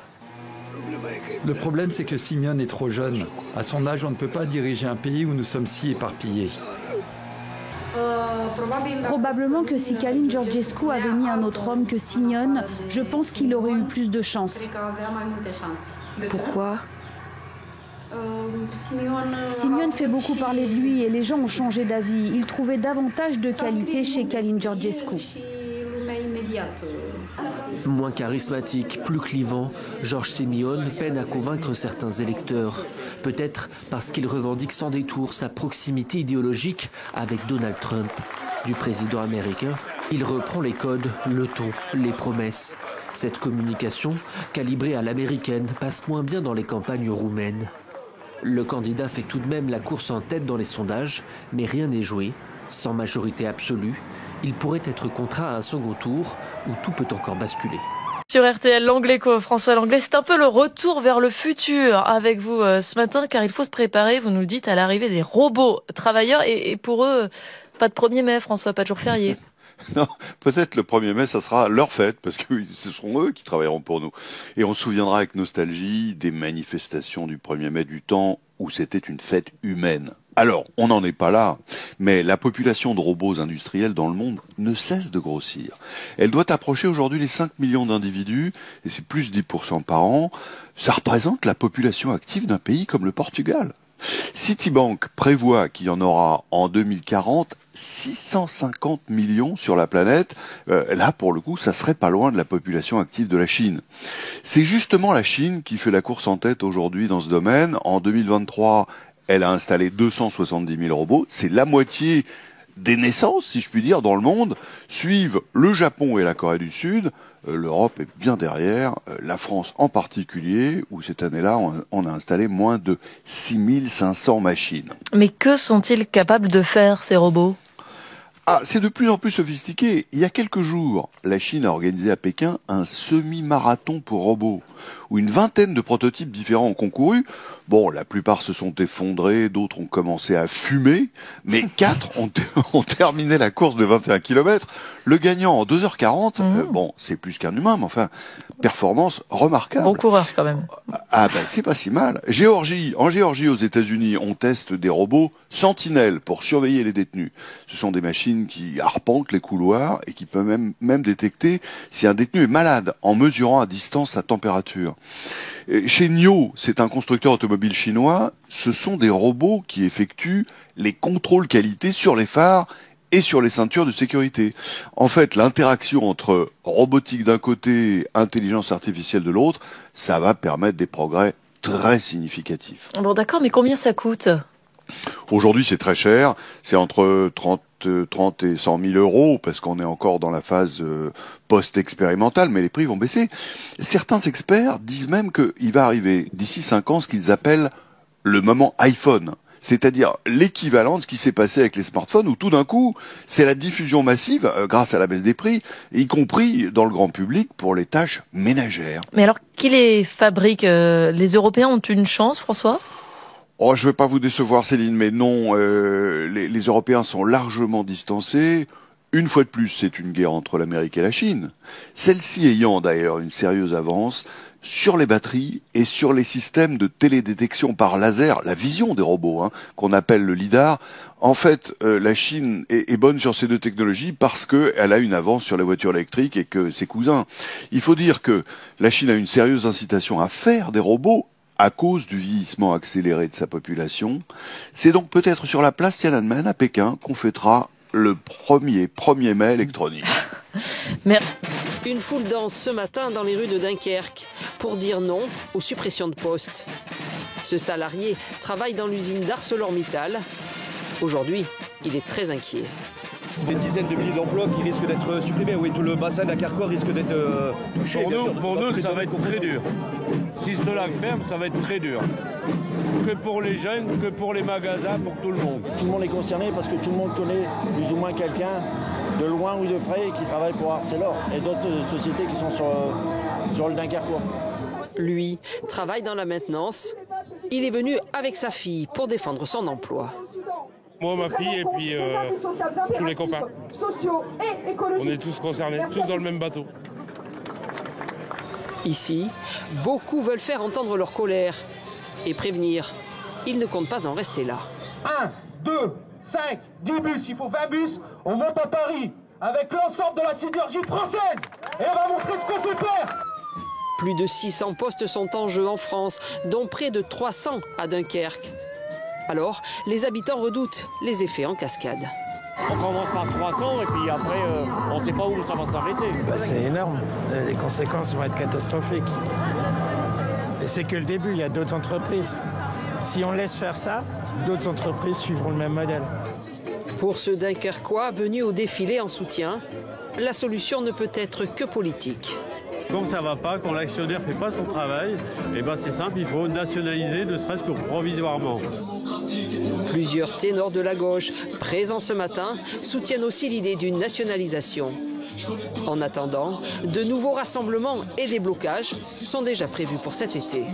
Le problème, c'est que Simion est trop jeune. À son âge, on ne peut pas diriger un pays où nous sommes si éparpillés. Probablement que si Călin Georgescu avait mis un autre homme que Simion, je pense qu'il aurait eu plus de chance. Pourquoi ? Simion fait beaucoup parler de lui et les gens ont changé d'avis. Ils trouvaient davantage de qualité chez Călin Georgescu. Moins charismatique, plus clivant, George Simion peine à convaincre certains électeurs. Peut-être parce qu'il revendique sans détour sa proximité idéologique avec Donald Trump. Du président américain, il reprend les codes, le ton, les promesses. Cette communication, calibrée à l'américaine, passe moins bien dans les campagnes roumaines. Le candidat fait tout de même la course en tête dans les sondages, mais rien n'est joué. Sans majorité absolue, il pourrait être contraint à un second tour où tout peut encore basculer. Sur RTL, l'Angléco, François Langlais, c'est un peu le retour vers le futur avec vous ce matin, car il faut se préparer, vous nous le dites, à l'arrivée des robots travailleurs. Et pour eux, pas de 1er mai, François, pas de jour férié. Non, peut-être le 1er mai, ça sera leur fête, parce que ce seront eux qui travailleront pour nous. Et on se souviendra avec nostalgie des manifestations du 1er mai, du temps où c'était une fête humaine. Alors, on n'en est pas là, mais la population de robots industriels dans le monde ne cesse de grossir. Elle doit approcher aujourd'hui les 5 millions d'individus, et c'est plus 10% par an. Ça représente la population active d'un pays comme le Portugal. Citibank prévoit qu'il y en aura en 2040 650 millions sur la planète. Là, pour le coup, ça serait pas loin de la population active de la Chine. C'est justement la Chine qui fait la course en tête aujourd'hui dans ce domaine. En 2023, elle a installé 270 000 robots. C'est la moitié des naissances, si je puis dire, dans le monde. Suivent le Japon et la Corée du Sud. L'Europe est bien derrière, la France en particulier, où cette année-là, on a installé moins de 6500 machines. Mais que sont-ils capables de faire, ces robots ? Ah, c'est de plus en plus sophistiqué. Il y a quelques jours, la Chine a organisé à Pékin un semi-marathon pour robots, où une vingtaine de prototypes différents ont concouru. Bon, la plupart se sont effondrés, d'autres ont commencé à fumer, mais 4 ont terminé la course de 21 km. Le gagnant en 2h40, bon, c'est plus qu'un humain, mais enfin, performance remarquable. Bon coureur quand même. Ah ben, c'est pas si mal. En Géorgie, aux États-Unis, on teste des robots sentinelles pour surveiller les détenus. Ce sont des machines qui arpentent les couloirs et qui peuvent même détecter si un détenu est malade en mesurant à distance sa température. Chez NIO, c'est un constructeur automobile chinois, ce sont des robots qui effectuent les contrôles qualité sur les phares et sur les ceintures de sécurité. En fait, l'interaction entre robotique d'un côté, intelligence artificielle de l'autre, ça va permettre des progrès très significatifs. Bon d'accord, mais combien ça coûte ? Aujourd'hui, c'est très cher, c'est entre 30 et 100 000 euros, parce qu'on est encore dans la phase post-expérimentale, mais les prix vont baisser. Certains experts disent même qu'il va arriver d'ici 5 ans ce qu'ils appellent le moment iPhone. C'est-à-dire l'équivalent de ce qui s'est passé avec les smartphones, où tout d'un coup, c'est la diffusion massive, grâce à la baisse des prix, y compris dans le grand public, pour les tâches ménagères. Mais alors, qui les fabrique ? Les Européens ont une chance, François ? Oh, je ne vais pas vous décevoir, Céline, mais non, les Européens sont largement distancés. Une fois de plus, c'est une guerre entre l'Amérique et la Chine. Celle-ci ayant d'ailleurs une sérieuse avance sur les batteries et sur les systèmes de télédétection par laser, la vision des robots, qu'on appelle le LIDAR. En fait, la Chine est bonne sur ces deux technologies parce qu'elle a une avance sur les voitures électriques et que ses cousins. Il faut dire que la Chine a une sérieuse incitation à faire des robots à cause du vieillissement accéléré de sa population. C'est donc peut-être sur la place Tiananmen à Pékin qu'on fêtera le 1er mai électronique. Une foule danse ce matin dans les rues de Dunkerque pour dire non aux suppressions de postes. Ce salarié travaille dans l'usine d'ArcelorMittal. Aujourd'hui, il est très inquiet. C'est des dizaines de milliers d'emplois qui risquent d'être supprimés. Oui, tout le bassin de la Carquois risque d'être touché. Pour nous, ça va être très dur. Si cela ferme, ça va être très dur. Que pour les jeunes, que pour les magasins, pour tout le monde. Tout le monde est concerné parce que tout le monde connaît plus ou moins quelqu'un de loin ou de près, qui travaillent pour Arcelor et d'autres sociétés qui sont sur le Dunkerquois. Lui travaille dans la maintenance. Il est venu avec sa fille pour défendre son emploi. Moi, ma fille et puis tous les copains. On est tous concernés, tous dans le même bateau. Ici, beaucoup veulent faire entendre leur colère et prévenir. Ils ne comptent pas en rester là. 1, 2, 5, 10 bus, il faut 20 bus. On monte à Paris avec l'ensemble de la sidérurgie française et on va montrer ce qu'on sait faire. Plus de 600 postes sont en jeu en France, dont près de 300 à Dunkerque. Alors, les habitants redoutent les effets en cascade. On commence par 300 et puis après, on ne sait pas où ça va s'arrêter. C'est énorme. Les conséquences vont être catastrophiques. Et c'est que le début, il y a d'autres entreprises. Si on laisse faire ça, d'autres entreprises suivront le même modèle. Pour ce Dunkerquois venu au défilé en soutien, la solution ne peut être que politique. Quand ça ne va pas, quand l'actionnaire ne fait pas son travail, eh ben c'est simple, il faut nationaliser, ne serait-ce que provisoirement. Plusieurs ténors de la gauche, présents ce matin, soutiennent aussi l'idée d'une nationalisation. En attendant, de nouveaux rassemblements et des blocages sont déjà prévus pour cet été.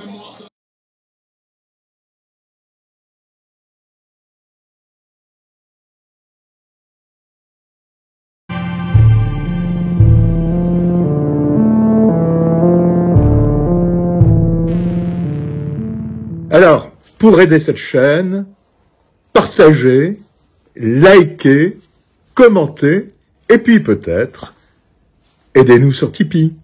Alors, pour aider cette chaîne, partagez, likez, commentez, et puis peut-être, aidez-nous sur Tipeee.